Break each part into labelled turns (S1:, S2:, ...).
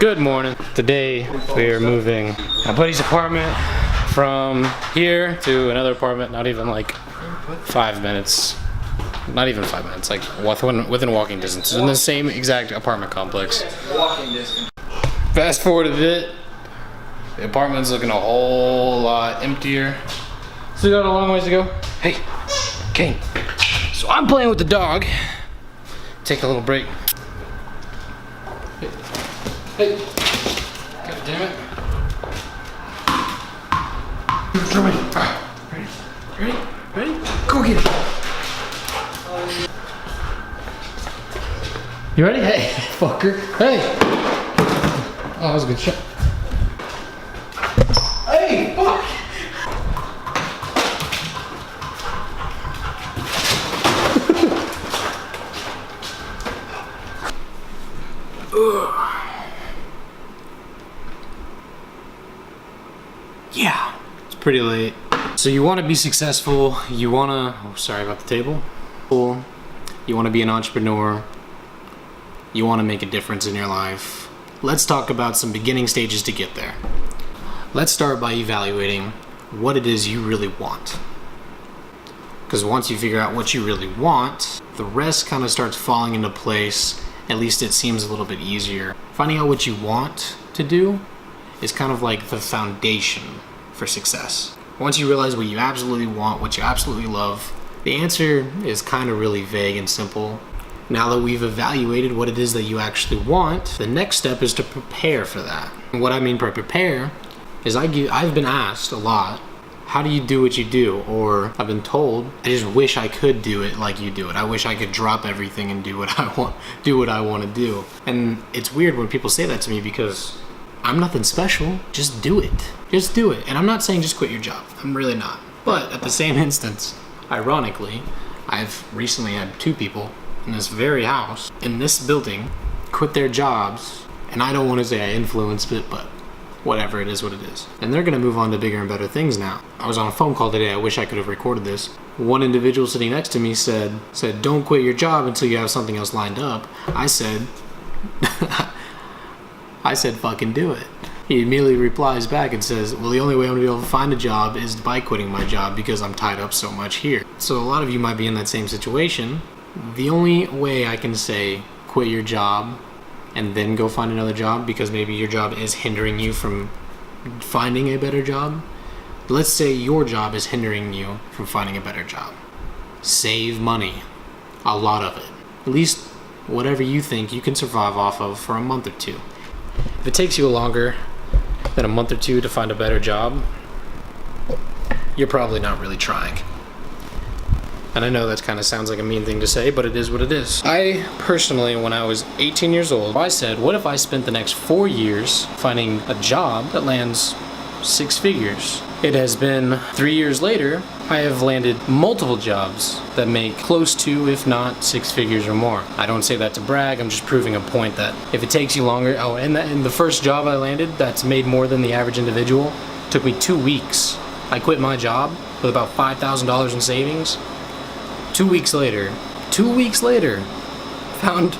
S1: Good morning. Today we are moving my buddy's apartment from here to another apartment, not even like 5 minutes. Not even 5 minutes, like within walking distance. In the same exact apartment complex.
S2: Walking distance.
S1: Fast forward a bit. The apartment's looking a whole lot emptier. Still got a long ways to go. Hey, Kane. So I'm playing with the dog. Take a little break. Hey. God damn it. Ready? Ready? Go get it. You ready? Hey, fucker. Hey. Oh, that was a good shot. Hey, fuck. Yeah, it's pretty late. So you want to be successful, you want to, oh, sorry about the table. You want to be an entrepreneur, you want to make a difference in your life. Let's talk about some beginning stages to get there. Let's start by evaluating what it is you really want. Because once you figure out what you really want, the rest kind of starts falling into place. At least it seems a little bit easier. Finding out what you want to do is kind of like the foundation for success. Once you realize what you absolutely want, what you absolutely love, the answer is kind of really vague and simple. Now that we've evaluated what it is that you actually want, the next step is to prepare for that. And what I mean by prepare is I've been asked a lot, how do you do what you do? Or I've been told, I just wish I could do it like you do it. I wish I could drop everything and do what I want to do. And it's weird when people say that to me because I'm nothing special. Just do it. Just do it. And I'm not saying just quit your job. I'm really not. But at the same instance, ironically, I've recently had 2 people in this very house, in this building, quit their jobs. And I don't want to say I influenced it, but whatever, it is what it is. And they're going to move on to bigger and better things now. I was on a phone call today. I wish I could have recorded this. One individual sitting next to me said, don't quit your job until you have something else lined up. I said, fucking do it. He immediately replies back and says, well, the only way I'm gonna be able to find a job is by quitting my job because I'm tied up so much here. So a lot of you might be in that same situation. The only way I can say quit your job and then go find another job because maybe your job is hindering you from finding a better job. Let's say your job is hindering you from finding a better job. Save money. A lot of it. At least whatever you think you can survive off of for a month or 2. If it takes you longer than a month or 2 to find a better job, you're probably not really trying. And I know that kind of sounds like a mean thing to say, but it is what it is. I personally, when I was 18 years old, I said, what if I spent the next 4 years finding a job that lands 6 figures? It has been 3 years later, I have landed multiple jobs that make close to, if not 6 figures or more. I don't say that to brag, I'm just proving a point that if it takes you longer, and the first job I landed that's made more than the average individual took me 2 weeks. I quit my job with about $5,000 in savings. 2 weeks later, found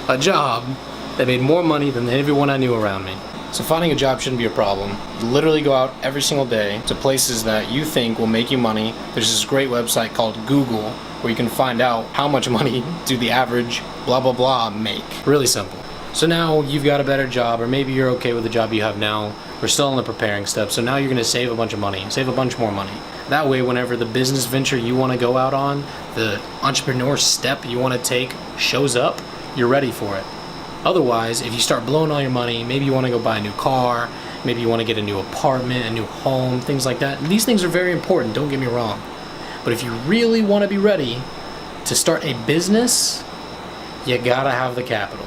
S1: a job that made more money than everyone I knew around me. So finding a job shouldn't be a problem. You literally go out every single day to places that you think will make you money. There's this great website called Google where you can find out how much money do the average blah blah blah make. Really simple. So now you've got a better job, or maybe you're okay with the job you have now. We're still in the preparing step, so now you're gonna save a bunch of money, save a bunch more money. That way, whenever the business venture you wanna go out on, the entrepreneur step you wanna take shows up, you're ready for it. Otherwise, if you start blowing all your money, maybe you wanna go buy a new car, maybe you wanna get a new apartment, a new home, things like that. And these things are very important, don't get me wrong. But if you really wanna be ready to start a business, you gotta have the capital.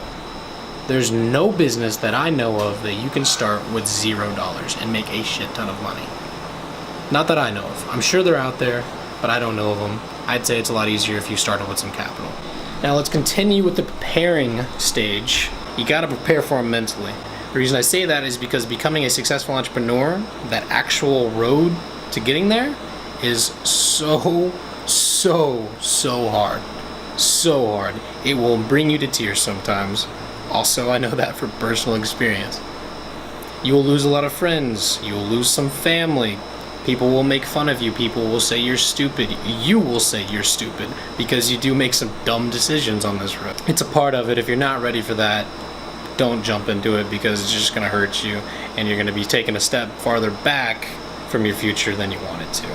S1: There's no business that I know of that you can start with $0 and make a shit ton of money. Not that I know of. I'm sure they're out there, but I don't know of them. I'd say it's a lot easier if you started with some capital. Now let's continue with the preparing stage. You gotta prepare for them mentally. The reason I say that is because becoming a successful entrepreneur, that actual road to getting there, is so hard. So hard. It will bring you to tears sometimes. Also, I know that from personal experience. You will lose a lot of friends. You will lose some family. People will make fun of you. People will say you're stupid. You will say you're stupid because you do make some dumb decisions on this road. It's a part of it. If you're not ready for that, don't jump into it because it's just going to hurt you and you're going to be taking a step farther back from your future than you wanted to.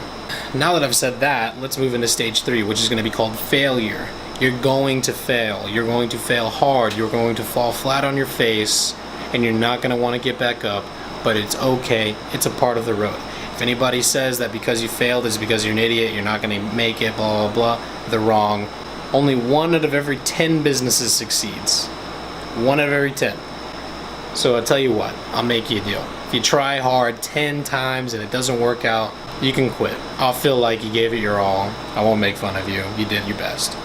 S1: Now that I've said that, let's move into stage 3, which is going to be called failure. You're going to fail. You're going to fail hard. You're going to fall flat on your face and you're not going to want to get back up, but it's okay. It's a part of the road. If anybody says that because you failed is because you're an idiot, you're not going to make it, blah, blah, blah, they're wrong. Only 1 out of every 10 businesses succeeds. 1 out of every 10. So I'll tell you what, I'll make you a deal. If you try hard 10 times and it doesn't work out, you can quit. I'll feel like you gave it your all. I won't make fun of you. You did your best.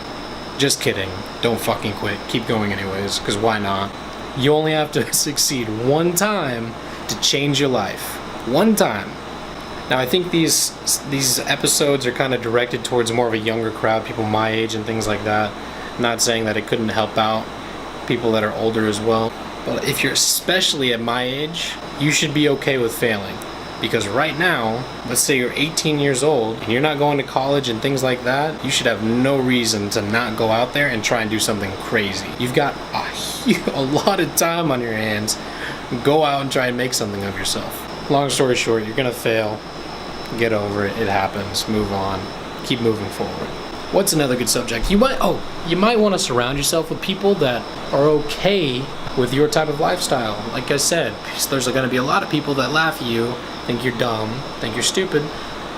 S1: Just kidding. Don't fucking quit. Keep going anyways, because why not? You only have to succeed 1 time to change your life. 1 time. Now I think these episodes are kind of directed towards more of a younger crowd, people my age and things like that. Not saying that it couldn't help out people that are older as well. But if you're especially at my age, you should be okay with failing. Because right now, let's say you're 18 years old and you're not going to college and things like that, you should have no reason to not go out there and try and do something crazy. You've got a lot of time on your hands. Go out and try and make something of yourself. Long story short, you're gonna fail. Get over it. It happens. Move on. Keep moving forward. What's another good subject? You might want to surround yourself with people that are okay with your type of lifestyle. Like I said, there's going to be a lot of people that laugh at you, think you're dumb, think you're stupid.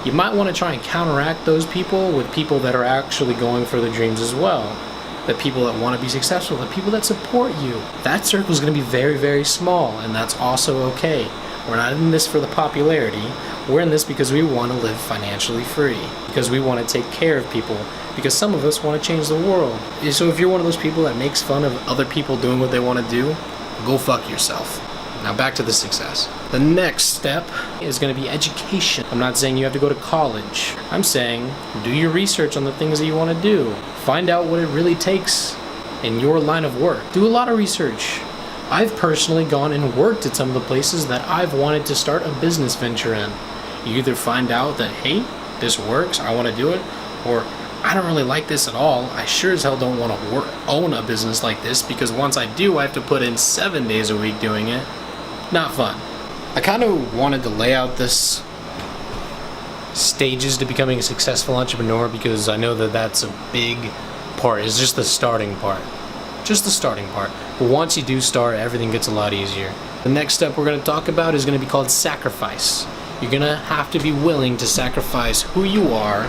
S1: You might want to try and counteract those people with people that are actually going for their dreams as well. The people that want to be successful, the people that support you. That circle is going to be very, very small, and that's also okay. We're not in this for the popularity. We're in this because we want to live financially free, because we want to take care of people, because some of us want to change the world. So if you're one of those people that makes fun of other people doing what they want to do, go fuck yourself. Now back to the success. The next step is going to be education. I'm not saying you have to go to college. I'm saying do your research on the things that you want to do. Find out what it really takes in your line of work. Do a lot of research. I've personally gone and worked at some of the places that I've wanted to start a business venture in. You either find out that, hey, this works, I want to do it, or I don't really like this at all. I sure as hell don't want to own a business like this because once I do, I have to put in 7 days a week doing it. Not fun. I kind of wanted to lay out this stages to becoming a successful entrepreneur because I know that that's a big part. It's just the starting part. Just the starting part. But once you do start, everything gets a lot easier. The next step we're going to talk about is going to be called sacrifice. You're going to have to be willing to sacrifice who you are,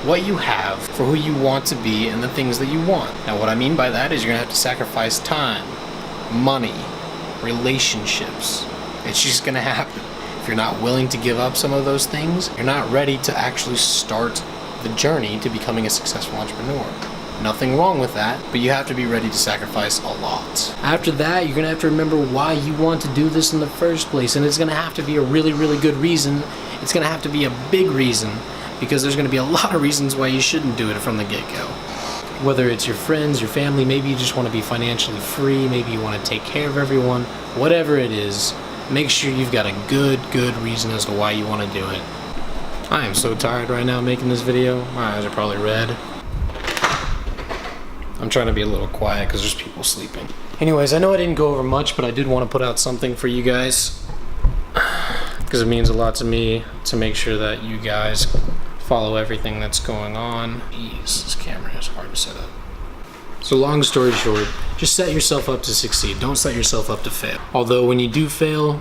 S1: what you have, for who you want to be and the things that you want. Now what I mean by that is you're going to have to sacrifice time, money, relationships. It's just going to happen. If you're not willing to give up some of those things, you're not ready to actually start the journey to becoming a successful entrepreneur. Nothing wrong with that, but you have to be ready to sacrifice a lot. After that, you're gonna have to remember why you want to do this in the first place, and it's gonna have to be a really, really good reason. It's gonna have to be a big reason, because there's gonna be a lot of reasons why you shouldn't do it from the get-go. Whether it's your friends, your family, maybe you just want to be financially free, maybe you want to take care of everyone, whatever it is, make sure you've got a good reason as to why you want to do it. I am so tired right now making this video. My eyes are probably red. I'm trying to be a little quiet because there's people sleeping. Anyways, I know I didn't go over much, but I did want to put out something for you guys because it means a lot to me to make sure that you guys follow everything that's going on. Jeez, this camera is hard to set up. So long story short, just set yourself up to succeed. Don't set yourself up to fail. Although when you do fail,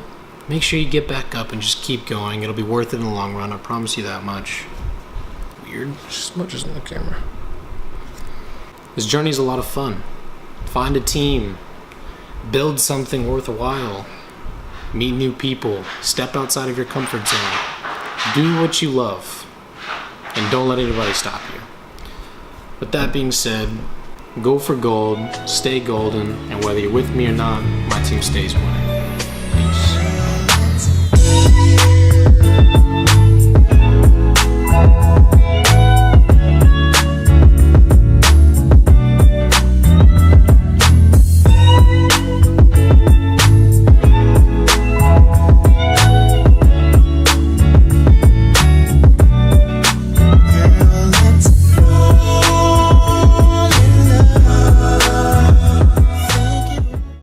S1: make sure you get back up and just keep going. It'll be worth it in the long run, I promise you that much. Weird, smudges on the camera. This journey is a lot of fun. Find a team, build something worthwhile, meet new people, step outside of your comfort zone, do what you love, and don't let anybody stop you. With that being said, go for gold, stay golden, and whether you're with me or not, my team stays winning.